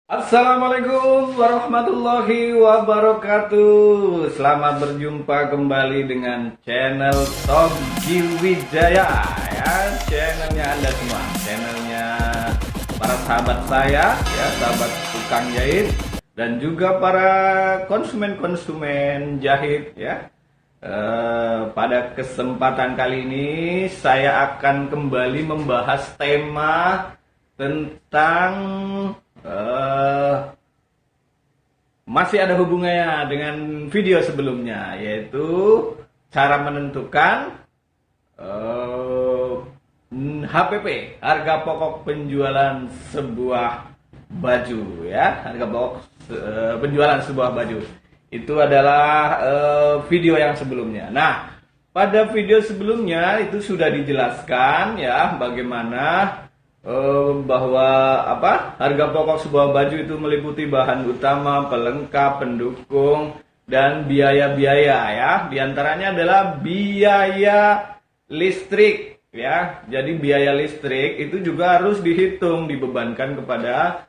Assalamualaikum warahmatullahi wabarakatuh. Selamat berjumpa kembali dengan channel Togi Wijaya ya, channelnya Anda semua, channelnya para sahabat saya ya, sahabat tukang jahit dan juga para konsumen jahit ya. Pada kesempatan kali ini saya akan kembali membahas tema tentang masih ada hubungannya dengan video sebelumnya, yaitu cara menentukan HPP, harga pokok penjualan sebuah baju ya, harga pokok penjualan sebuah baju. Itu adalah video yang sebelumnya. Nah, pada video sebelumnya itu sudah dijelaskan ya bagaimana bahwa harga pokok sebuah baju itu meliputi bahan utama, pelengkap, pendukung, dan biaya-biaya ya. Di antaranya adalah biaya listrik ya. Jadi biaya listrik itu juga harus dihitung, dibebankan kepada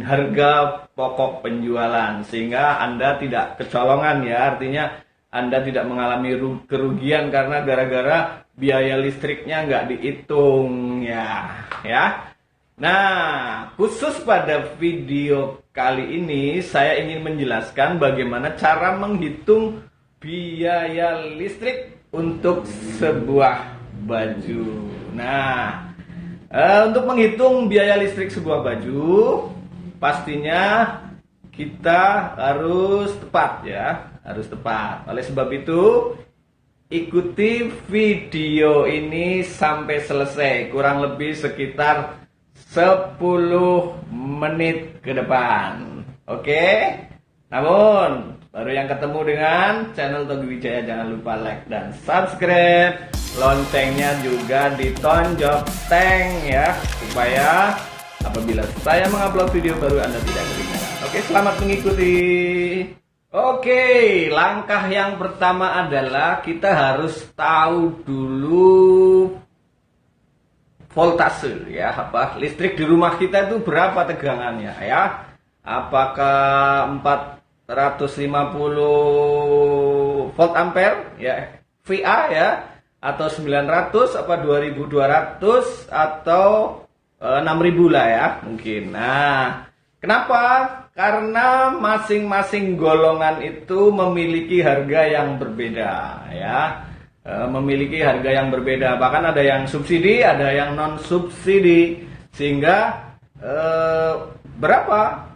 harga pokok penjualan sehingga Anda tidak kecolongan ya. Artinya Anda tidak mengalami kerugian karena gara-gara biaya listriknya nggak dihitung ya. Nah, khusus pada video kali ini saya ingin menjelaskan bagaimana cara menghitung biaya listrik untuk sebuah baju. Nah, untuk menghitung biaya listrik sebuah baju pastinya kita harus tepat ya, harus tepat. Oleh sebab itu ikuti video ini sampai selesai, kurang lebih sekitar 10 menit ke depan. Oke? Namun, baru yang ketemu dengan channel Togi Wijaya, jangan lupa like dan subscribe. Loncengnya juga ditonjok teng ya, supaya apabila saya mengupload video baru Anda tidak ketinggalan. Oke, selamat mengikuti. Oke, langkah yang pertama adalah kita harus tahu dulu voltase ya, listrik di rumah kita itu berapa tegangannya ya. Apakah 450 volt ampere ya, VA ya, atau 900 apa 2200 atau 6000 lah ya mungkin. Nah, kenapa? Karena masing-masing golongan itu memiliki harga yang berbeda ya, memiliki harga yang berbeda. Bahkan ada yang subsidi, ada yang non subsidi, sehingga berapa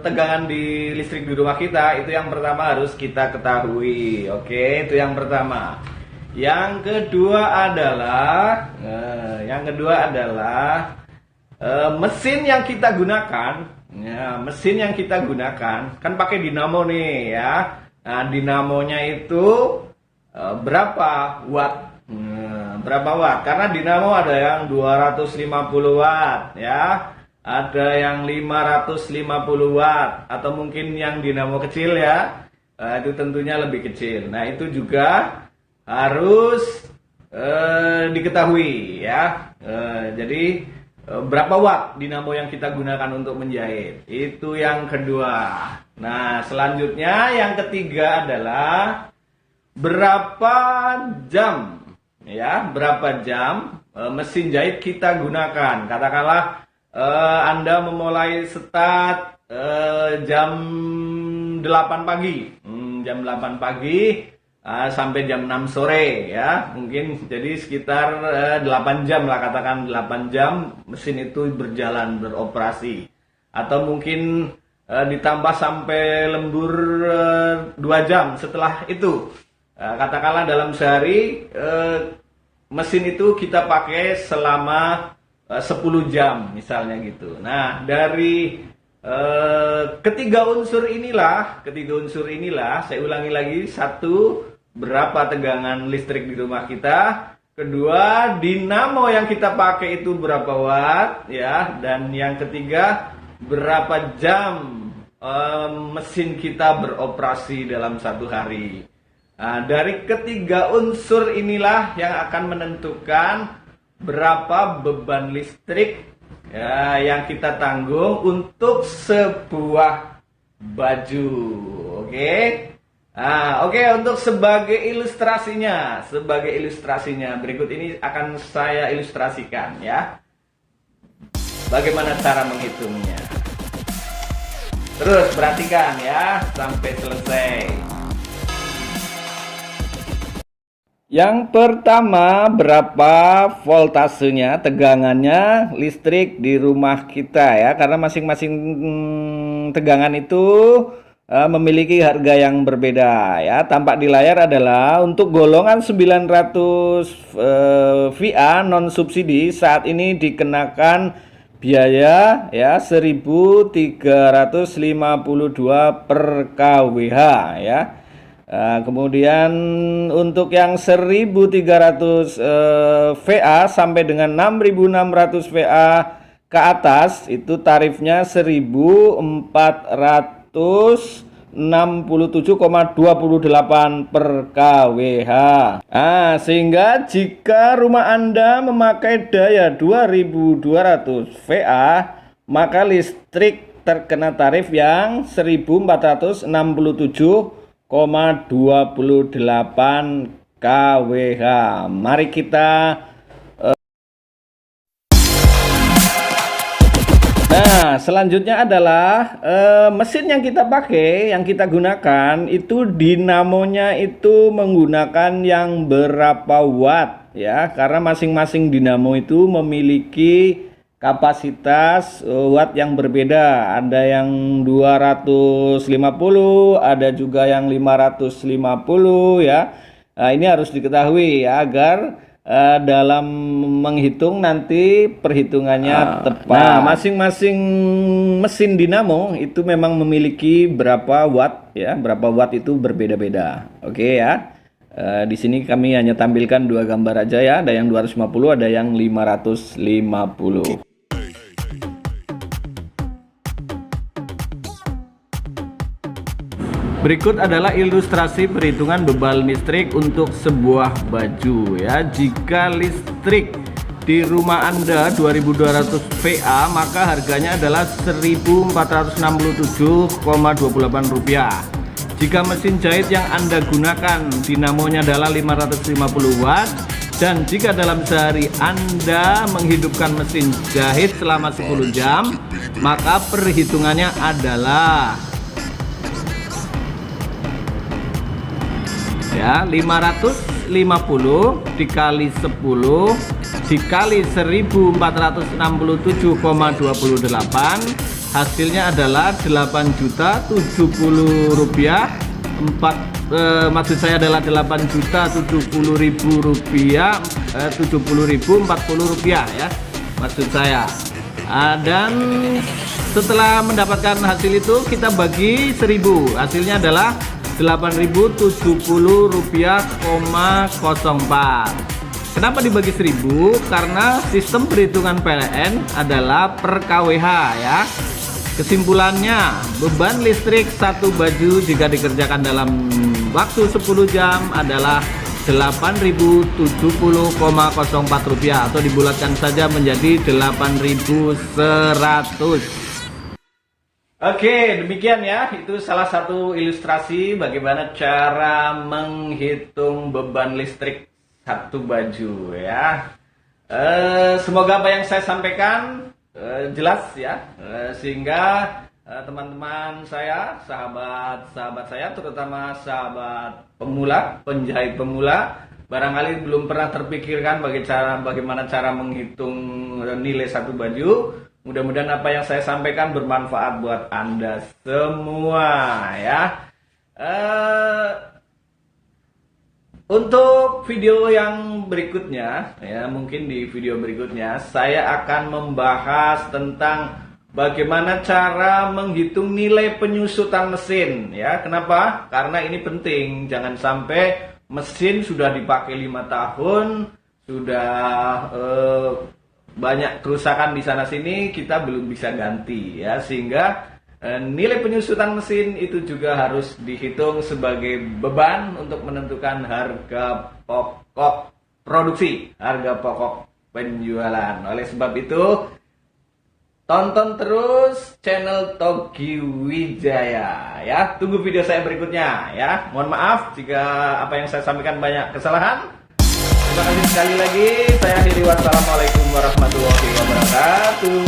tegangan di listrik di rumah kita itu yang pertama harus kita ketahui. Oke, itu yang pertama. Yang kedua adalah mesin yang kita gunakan. Ya, mesin yang kita gunakan kan pakai dinamo nih ya. Nah, dinamonya itu berapa watt? Berapa watt? Karena dinamo ada yang 250 watt ya, ada yang 550 watt, atau mungkin yang dinamo kecil ya, itu tentunya lebih kecil. Nah, itu juga harus diketahui ya. Jadi berapa watt dinamo yang kita gunakan untuk menjahit? Itu yang kedua. Nah, selanjutnya yang ketiga adalah berapa jam ya, berapa jam mesin jahit kita gunakan. Katakanlah Anda memulai start jam 8 pagi. Jam 8 pagi sampai jam 6 sore ya, mungkin jadi sekitar 8 jam lah, katakan 8 jam mesin itu berjalan, beroperasi. Atau mungkin ditambah sampai lembur 2 jam setelah itu. Katakanlah dalam sehari mesin itu kita pakai selama 10 jam misalnya gitu. Nah, dari ketiga unsur inilah, saya ulangi lagi: satu, berapa tegangan listrik di rumah kita; kedua, dinamo yang kita pakai itu berapa watt ya; dan yang ketiga, berapa jam mesin kita beroperasi dalam satu hari. Nah, dari ketiga unsur inilah yang akan menentukan berapa beban listrik ya, yang kita tanggung untuk sebuah baju. Oke. Oke, untuk sebagai ilustrasinya berikut ini akan saya ilustrasikan ya. Bagaimana cara menghitungnya. Terus perhatikan ya sampai selesai. Yang pertama, berapa voltasenya, tegangannya listrik di rumah kita ya, karena masing-masing tegangan itu memiliki harga yang berbeda ya. Tampak di layar adalah untuk golongan 900 VA non subsidi saat ini dikenakan biaya ya 1.352 per kWh ya. Kemudian untuk yang 1.300 VA sampai dengan 6.600 VA ke atas itu tarifnya 1.467,28 per kWh. Sehingga jika rumah Anda memakai daya 2.200 VA, maka listrik terkena tarif yang 1.467,28 kWh. Mari kita selanjutnya adalah mesin yang kita pakai, yang kita gunakan itu dinamonya itu menggunakan yang berapa watt ya, karena masing-masing dinamo itu memiliki kapasitas watt yang berbeda. Ada yang 250, ada juga yang 550 ya. Ini harus diketahui ya, agar dalam menghitung nanti perhitungannya tepat. Masing-masing mesin dinamo itu memang memiliki berapa watt ya, berapa watt itu berbeda-beda. Oke ya. Di sini kami hanya tampilkan dua gambar aja ya, ada yang 250, ada yang 550. Berikut adalah ilustrasi perhitungan beban listrik untuk sebuah baju ya. Jika listrik di rumah Anda 2.200 VA, maka harganya adalah Rp1.467,28. Jika mesin jahit yang Anda gunakan dinamonya adalah 550 watt, dan jika dalam sehari Anda menghidupkan mesin jahit selama 10 jam, maka perhitungannya adalah ya 550 dikali 10 dikali 1467,28, hasilnya adalah 8.070 rupiah. Maksud saya adalah 8.070.000 rupiah, 70.040 rupiah ya maksud saya. Dan setelah mendapatkan hasil itu kita bagi 1000, hasilnya adalah Rp8.070,04. Kenapa dibagi 1000? Karena sistem perhitungan PLN adalah per kWh ya. Kesimpulannya, beban listrik satu baju jika dikerjakan dalam waktu 10 jam adalah Rp8.070,04 atau dibulatkan saja menjadi 8.100. Oke, demikian ya. Itu salah satu ilustrasi bagaimana cara menghitung beban listrik satu baju ya. Semoga apa yang saya sampaikan jelas ya, sehingga teman-teman saya, sahabat-sahabat saya, terutama sahabat pemula, penjahit pemula, barangkali belum pernah terpikirkan bagaimana cara menghitung nilai satu baju. Mudah-mudahan apa yang saya sampaikan bermanfaat buat Anda semua ya. Untuk video yang berikutnya ya, mungkin di video berikutnya saya akan membahas tentang bagaimana cara menghitung nilai penyusutan mesin ya. Kenapa? Karena ini penting. Jangan sampai mesin sudah dipakai 5 tahun, sudah banyak kerusakan di sana sini, kita belum bisa ganti ya, sehingga nilai penyusutan mesin itu juga harus dihitung sebagai beban untuk menentukan harga pokok produksi, harga pokok penjualan. Oleh sebab itu, tonton terus channel Togi Wijaya ya. Tunggu video saya berikutnya ya. Mohon maaf jika apa yang saya sampaikan banyak kesalahan. Terima kasih sekali lagi. Saya akhiri, wassalamualaikum warahmatullahi wabarakatuh.